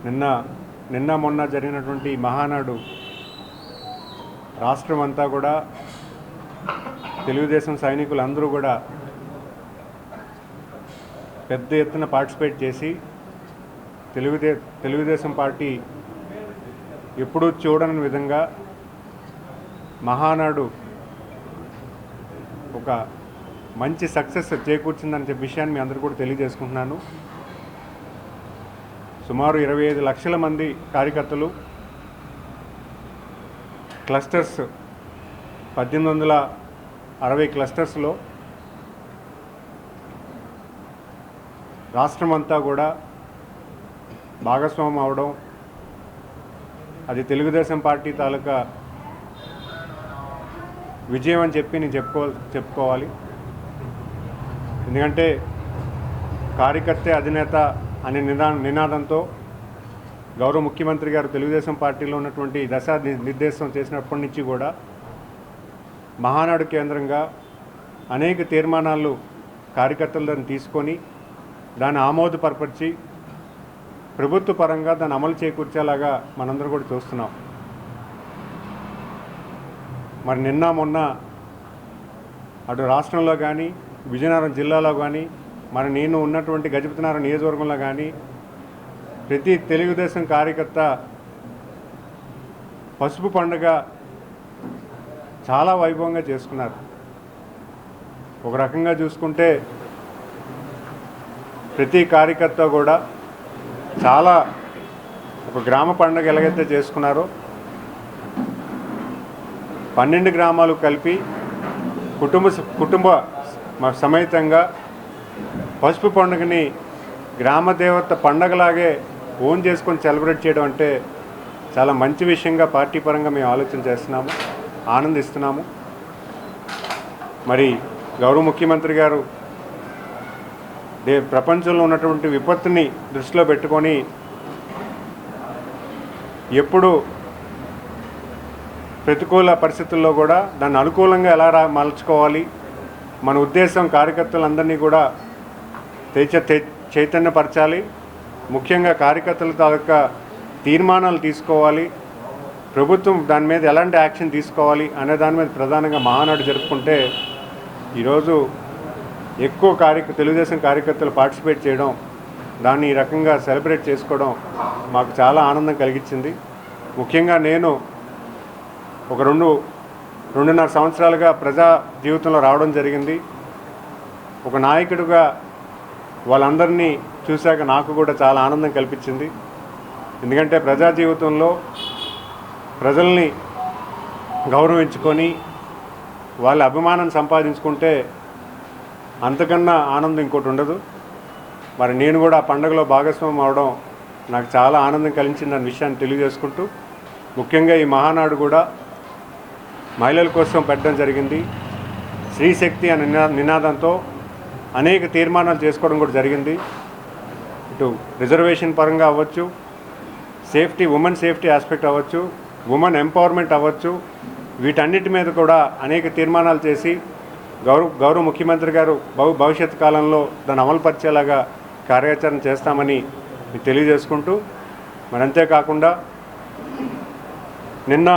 నిన్న మొన్న జరిగినటువంటి మహానాడు రాష్ట్రం అంతా కూడా తెలుగుదేశం సైనికులందరూ కూడా పెద్ద ఎత్తున పార్టిసిపేట్ చేసి తెలుగుదేశం పార్టీ ఎప్పుడూ చూడని విధంగా మహానాడు ఒక మంచి సక్సెస్ చేకూర్చిందనే విషయాన్ని మీ అందరూ కూడా తెలియజేసుకుంటున్నాను. సుమారు 25 లక్షల మంది కార్యకర్తలు క్లస్టర్స్ 1860 క్లస్టర్స్లో రాష్ట్రమంతా కూడా భాగస్వామ్యం అవడం, అది తెలుగుదేశం పార్టీ తాలూకా విజయం అని చెప్పి నేను చెప్పుకోవాలి. ఎందుకంటే కార్యకర్తే అధినేత అనే నినాదంతో గౌరవ ముఖ్యమంత్రి గారు తెలుగుదేశం పార్టీలో ఉన్నటువంటి దశా నిర్దేశం చేసినప్పటి నుంచి కూడా మహానాడు కేంద్రంగా అనేక తీర్మానాలు కార్యకర్తలను తీసుకొని దాన్ని ఆమోదపరచి ప్రభుత్వ పరంగా దాన్ని అమలు చేకూర్చేలాగా మనందరూ కూడా చూస్తున్నాం. మరి నిన్న మొన్న అటు రాష్ట్రంలో కానీ విజయనగరం జిల్లాలో కానీ మరి నేను ఉన్నటువంటి గజపతినగరం నియోజకవర్గంలో కానీ ప్రతి తెలుగుదేశం కార్యకర్త పసుపు పండుగ చాలా వైభవంగా చేసుకున్నారు. ఒక రకంగా చూసుకుంటే ప్రతి కార్యకర్త కూడా చాలా ఒక గ్రామ పండుగ ఎలాగైతే చేసుకున్నారో 12 గ్రామాలు కలిపి కుటుంబ సమేతంగా పసుపు పండుగని గ్రామదేవత పండగలాగే ఓన్ చేసుకొని సెలబ్రేట్ చేయడం అంటే చాలా మంచి విషయంగా పార్టీ పరంగా మేము ఆలోచన చేస్తున్నాము, ఆనందిస్తున్నాము. మరి గౌరవ ముఖ్యమంత్రి గారు ప్రపంచంలో ఉన్నటువంటి విపత్తుని దృష్టిలో పెట్టుకొని ఎప్పుడు ప్రతికూల పరిస్థితుల్లో కూడా దాన్ని అనుకూలంగా ఎలా మలుచుకోవాలి, మన ఉద్దేశం కార్యకర్తలందరినీ కూడా చైతన్యపరచాలి, ముఖ్యంగా కార్యకర్తల తాలూకా తీర్మానాలు తీసుకోవాలి, ప్రభుత్వం దాని మీద ఎలాంటి యాక్షన్ తీసుకోవాలి అనే దాని మీద ప్రధానంగా మహానాడు జరుపుకుంటే ఈరోజు ఎక్కువ తెలుగుదేశం కార్యకర్తలు పార్టిసిపేట్ చేయడం, దాన్ని ఈ రకంగా సెలబ్రేట్ చేసుకోవడం మాకు చాలా ఆనందం కలిగించింది. ముఖ్యంగా నేను ఒక 2.5 సంవత్సరాలుగా ప్రజా జీవితంలో రావడం జరిగింది. ఒక నాయకుడిగా వాళ్ళందరినీ చూశాక నాకు కూడా చాలా ఆనందం కల్పించింది. ఎందుకంటే ప్రజా జీవితంలో ప్రజల్ని గౌరవించుకొని వాళ్ళ అభిమానం సంపాదించుకుంటే అంతకన్నా ఆనందం ఇంకోటి ఉండదు. మరి నేను కూడా ఆ పండుగలో భాగస్వామ్యం అవడం నాకు చాలా ఆనందం కలిగించిందన్న విషయాన్ని తెలియజేసుకుంటూ, ముఖ్యంగా ఈ మహానాడు కూడా మహిళల కోసం పెట్టడం జరిగింది. స్త్రీశక్తి అనే నినాదంతో అనేక తీర్మానాలు చేసుకోవడం కూడా జరిగింది. ఇటు రిజర్వేషన్ పరంగా అవ్వచ్చు, ఉమెన్ సేఫ్టీ ఆస్పెక్ట్ అవ్వచ్చు, ఉమెన్ ఎంపవర్మెంట్ అవ్వచ్చు, వీటన్నిటి మీద కూడా అనేక తీర్మానాలు చేసి గౌరవ ముఖ్యమంత్రి గారు భవిష్యత్ కాలంలో దాన్ని అమలుపరిచేలాగా కార్యాచరణ చేస్తామని తెలియజేసుకుంటూ, మరి అంతేకాకుండా నిన్న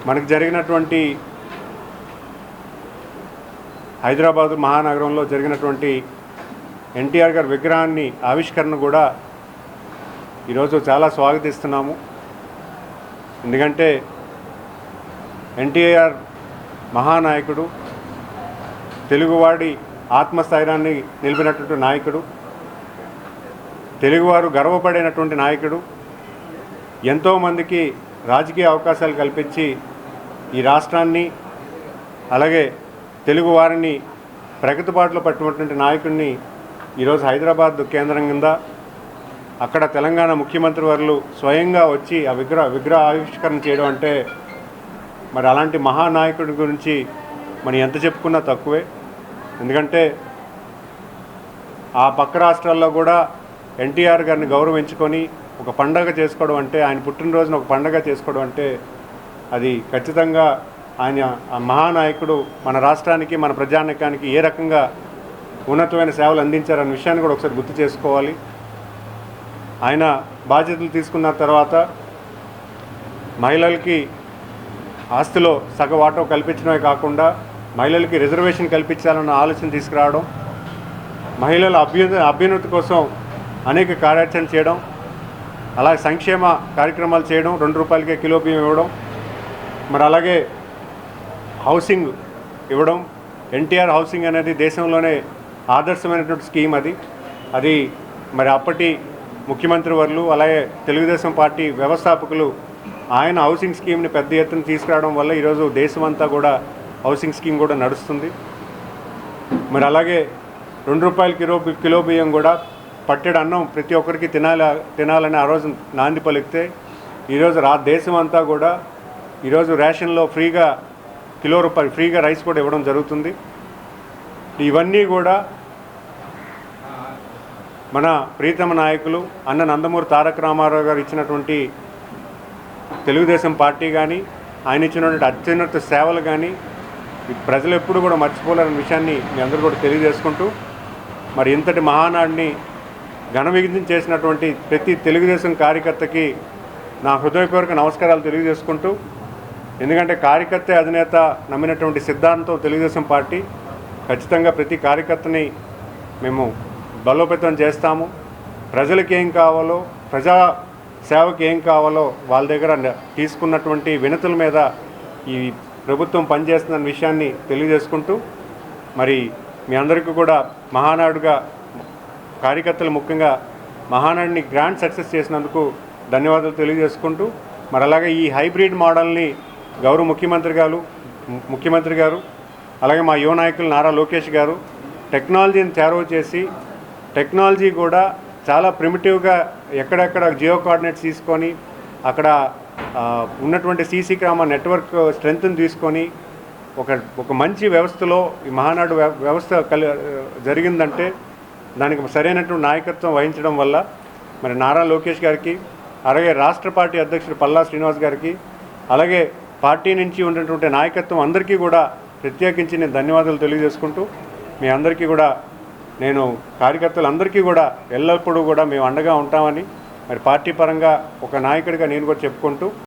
మనకు జరిగినటువంటి హైదరాబాద్ మహానగరంలో జరిగినటువంటి ఎన్టీఆర్ గారి విగ్రహాన్ని ఆవిష్కరణ కూడా ఈరోజు చాలా స్వాగతిస్తున్నాము. ఎందుకంటే ఎన్టీఆర్ మహానాయకుడు, తెలుగువాడి ఆత్మస్థైర్యాన్ని నిలిపినటువంటి నాయకుడు, తెలుగువారు గర్వపడినటువంటి నాయకుడు, ఎంతోమందికి రాజకీయ అవకాశాలు కల్పించి ఈ రాష్ట్రాన్ని అలాగే తెలుగు వారిని ప్రగతి బాటలో పట్టినటువంటి నాయకుడిని ఈరోజు హైదరాబాద్ కేంద్రం కింద అక్కడ తెలంగాణ ముఖ్యమంత్రి వర్యులు స్వయంగా వచ్చి ఆ విగ్రహ ఆవిష్కరణ చేయడం అంటే మరి అలాంటి మహానాయకుడి గురించి మనం ఎంత చెప్పుకున్నా తక్కువే. ఎందుకంటే ఆ పక్క రాష్ట్రాల్లో కూడా ఎన్టీఆర్ గారిని గౌరవించుకొని ఒక పండగ చేసుకోవడం అంటే, ఆయన పుట్టినరోజున ఒక పండగ చేసుకోవడం అంటే అది ఖచ్చితంగా ఆయన ఆ మహానాయకుడు మన రాష్ట్రానికి మన ప్రజానీకానికి ఏ రకంగా ఉన్నతమైన సేవలు అందించారన్న విషయాన్ని కూడా ఒకసారి గుర్తు చేసుకోవాలి. ఆయన బాధ్యతలు తీసుకున్న తర్వాత మహిళలకి ఆస్తిలో సగ వాటా కల్పించడమే కాకుండా మహిళలకి రిజర్వేషన్ కల్పించాలన్న ఆలోచన తీసుకురావడం, మహిళల అభ్యున్నతి కోసం అనేక కార్యాచరణ చేయడం, అలాగే సంక్షేమ కార్యక్రమాలు చేయడం, 2 రూపాయలకే కిలో బియ్యం ఇవ్వడం, మరి అలాగే హౌసింగ్ ఇవ్వడం. ఎన్టీఆర్ హౌసింగ్ అనేది దేశంలోనే ఆదర్శమైనటువంటి స్కీమ్. అది మరి అప్పటి ముఖ్యమంత్రి వర్లు అలాగే తెలుగుదేశం పార్టీ వ్యవస్థాపకులు ఆయన హౌసింగ్ స్కీమ్ని పెద్ద ఎత్తున తీసుకురావడం వల్ల ఈరోజు దేశమంతా కూడా హౌసింగ్ స్కీమ్ కూడా నడుస్తుంది. మరి అలాగే 2 రూపాయల కిలో బియ్యం కూడా పట్టెడు అన్నం ప్రతి ఒక్కరికి తినాలని ఆ రోజు నాంది పలికితే ఈరోజు దేశం అంతా కూడా ఈరోజు రేషన్లో ఫ్రీగా కిలో రూపాయలు ఫ్రీగా రైస్ కూడా ఇవ్వడం జరుగుతుంది. ఇవన్నీ కూడా మన ప్రీతమ నాయకులు అన్న నందమూరి తారక రామారావు గారు ఇచ్చినటువంటి తెలుగుదేశం పార్టీ కానీ, ఆయన ఇచ్చినటువంటి అత్యున్నత సేవలు కానీ ప్రజలు ఎప్పుడు కూడా మర్చిపోలేని విషయాన్ని మీ అందరూ కూడా తెలియజేసుకుంటూ, మరి ఇంతటి మహానాడిని ఘన విజయం చేసినటువంటి ప్రతి తెలుగుదేశం కార్యకర్తకి నా హృదయపూర్వక నమస్కారాలు తెలియజేసుకుంటూ, ఎందుకంటే కార్యకర్త అధినేత నమ్మినటువంటి సిద్ధాంతం తెలుగుదేశం పార్టీ. ఖచ్చితంగా ప్రతి కార్యకర్తని మేము బలోపేతం చేస్తాము. ప్రజలకు ఏం కావాలో, ప్రజా సేవకి ఏం కావాలో వాళ్ళ దగ్గర తీసుకున్నటువంటి వినతుల మీద ఈ ప్రభుత్వం పనిచేస్తుందన్న విషయాన్ని తెలియజేసుకుంటూ, మరి మీ అందరికీ కూడా మహానాడుగా కార్యకర్తలు ముఖ్యంగా మహానాడిని గ్రాండ్ సక్సెస్ చేసినందుకు ధన్యవాదాలు తెలియజేసుకుంటూ, మరి అలాగే ఈ హైబ్రిడ్ మోడల్ని గౌరవ ముఖ్యమంత్రి గారు అలాగే మా యువ నాయకులు నారా లోకేష్ గారు టెక్నాలజీని చేరువ చేసి, టెక్నాలజీ కూడా చాలా ప్రిమిటివ్గా ఎక్కడెక్కడ జియో కోఆర్డినేట్స్ తీసుకొని అక్కడ ఉన్నటువంటి సీసీ కెమెరా నెట్వర్క్ స్ట్రెంగ్త్ని తీసుకొని ఒక మంచి వ్యవస్థలో ఈ మహానాడు వ్యవస్థ జరిగిందంటే దానికి సరైనటువంటి నాయకత్వం వహించడం వల్ల మరి నారా లోకేష్ గారికి, అలాగే రాష్ట్ర పార్టీ అధ్యక్షుడు పల్లా శ్రీనివాస్ గారికి, అలాగే పార్టీ నుంచి ఉన్నటువంటి నాయకత్వం అందరికీ కూడా ప్రత్యేకించి నేను ధన్యవాదాలు తెలియజేసుకుంటూ, మీ అందరికీ కూడా నేను కార్యకర్తలందరికీ కూడా ఎల్లప్పుడూ కూడా మేము అండగా ఉంటామని మరి పార్టీ పరంగా ఒక నాయకుడిగా నేను కూడా చెప్పుకుంటూ